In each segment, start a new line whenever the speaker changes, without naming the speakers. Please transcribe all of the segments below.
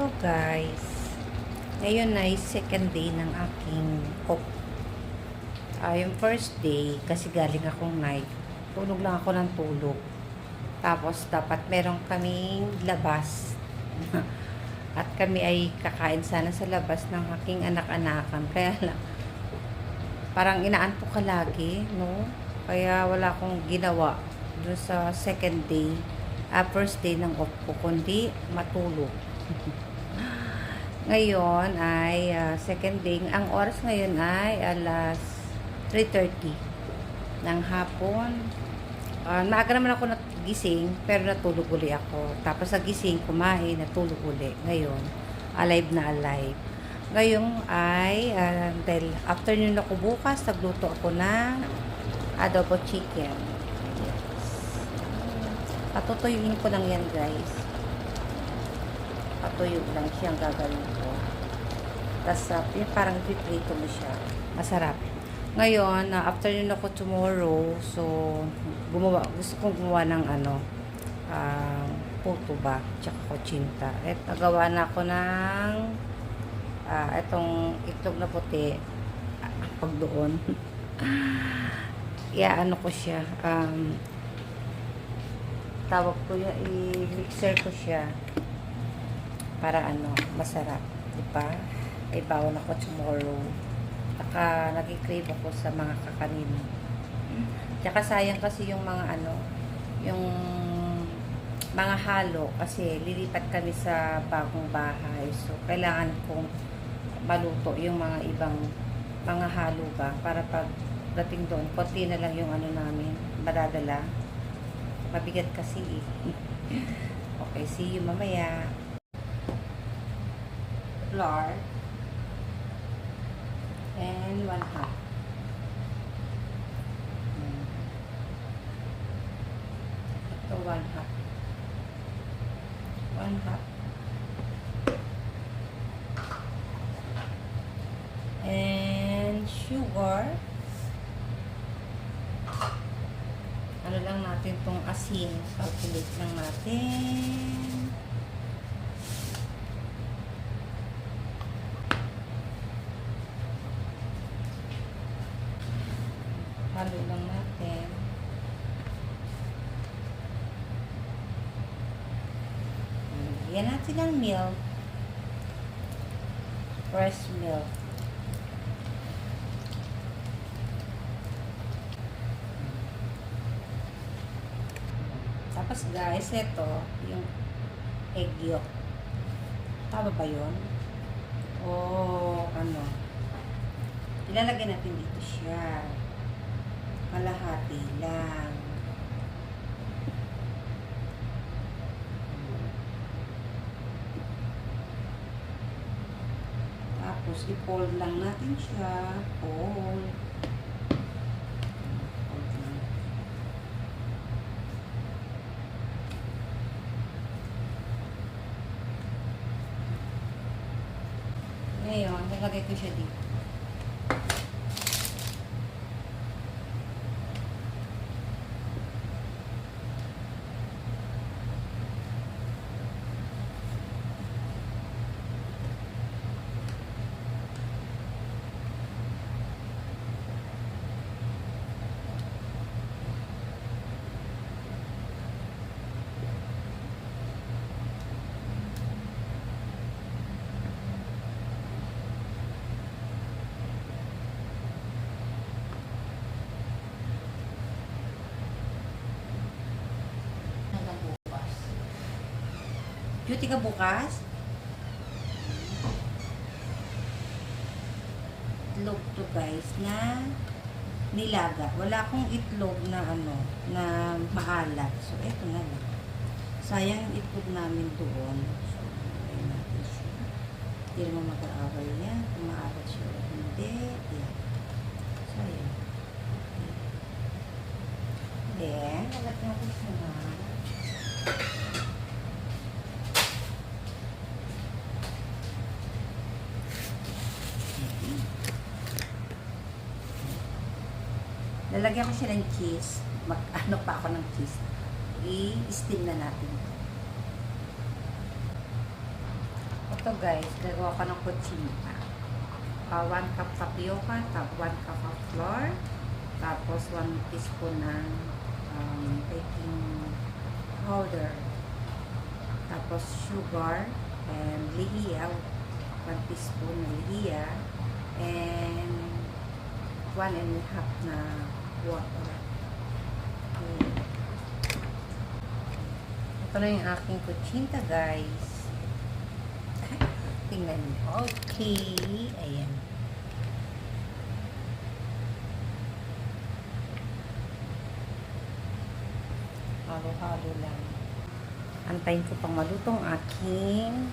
Hello guys. Ngayon ay second day ng aking off. Yung first day, kasi galing akong night, tulog lang ako ng tulog. Tapos dapat meron kaming labas. At kami ay kakain sana sa labas ng aking anak-anakan. Kaya lang, parang inaantok ka lagi, no? Kaya wala akong ginawa doon sa second day. First day ng off ko, kundi matulog. Ngayon ay second day. Ang oras ngayon ay alas 3:30 ng hapon. Maaga naman ako nagising, pero natulog uli ako. Tapos nagising, kumain, natulog uli. Ngayon, alive na alive. Ngayon ay, dahil afternoon ako bukas, nagluto ako ng adobo chicken. Patutuyuin ko lang yan, guys. Patuyo lang siyang gagawin ko. Tapos, parang piprito mo siya. Masarap. Ngayon, afternoon ako tomorrow. So, gusto kong gumawa ng puto ba? Tsaka kutsinta. At nagawa na ako ng itong itlog na puti. Pag doon. Ko siya. Tawag ko yung i-mixer ko siya para masarap, di ba? Ay bawon ako tomorrow. Nag-crave ako sa mga kakanin. Tsaka sayang kasi yung mga yung mga halo kasi lilipat kami sa bagong bahay. So kailangan kong maluto yung mga ibang mga halo ba para pag dating doon, konti na lang yung namin madadala. Mabigat kasi Okay, see you mamaya. Flour and 1 half. Ito 1 half. 1 half. And sugar. Lang natin tong asin. Calculate lang natin. Halo lang natin. Yan natin ng milk. Fresh milk. Tapos guys, ito yung egg yolk. Tama ba yun? O ilalagay natin dito siya. Kalahati lang. Tapos i-fold lang natin siya. Fold. Ngayon, nalagay ko siya dito. Duty ka bukas? Itlog to guys na nilaga. Wala akong itlog na na maalat. So, eto na lang. Sayang yung itlog namin doon. So, ayun natin siya. Hindi naman mag-aaway yan. Kung maalat siya. Hindi. Yan. Sayang. Then, nagat natin siya na. Lalagyan ko siya ng cheese. Mag-ano pa ako ng cheese. I-steam na natin. Ito Ito guys, gagawa ko ng kuchinta. 1 cup tapioca, 1 cup of flour, tapos 1 teaspoon ng baking powder, tapos sugar, and lihiya, 1 teaspoon na lihiya, and 1.5 na water. Okay. Ito na yung aking kuchinta guys. Tingnan mo. Okay. Ayan. Halo-halo lang. Antayin ko pang malutong aking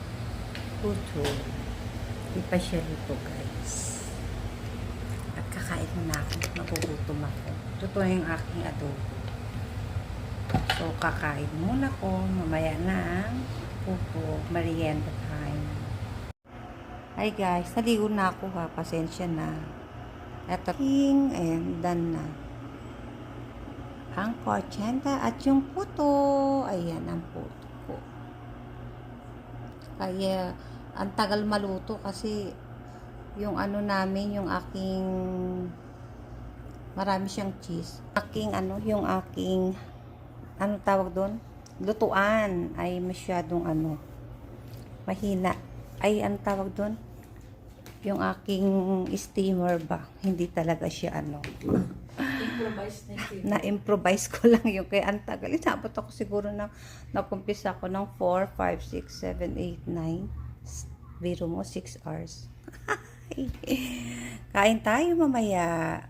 puto. Hindi pa siya luto guys. At kakain mo na ako. Nagugutom ako. Ito na yung aking adobo. So, kakain muna ko. Mamaya na ang puto. Merienda time. Hi guys, naligo na ako ha, pasensya na. Eto, ayan, done na. Ang kuchinta at yung puto. Ayan, ang puto ko. Kaya, ang tagal maluto kasi yung ano namin, yung aking, marami siyang cheese. Yung aking, ano tawag doon? Lutuan ay masyadong mahina. Ay, ang tawag doon? Yung aking steamer ba? Hindi talaga siya na-improvise ko lang yung kaya ang tagal. Inabot ako siguro nakumpisa ako ng 4, 5, 6, 7, 8, 9. Biro mo, 6 hours. Kain tayo mamaya.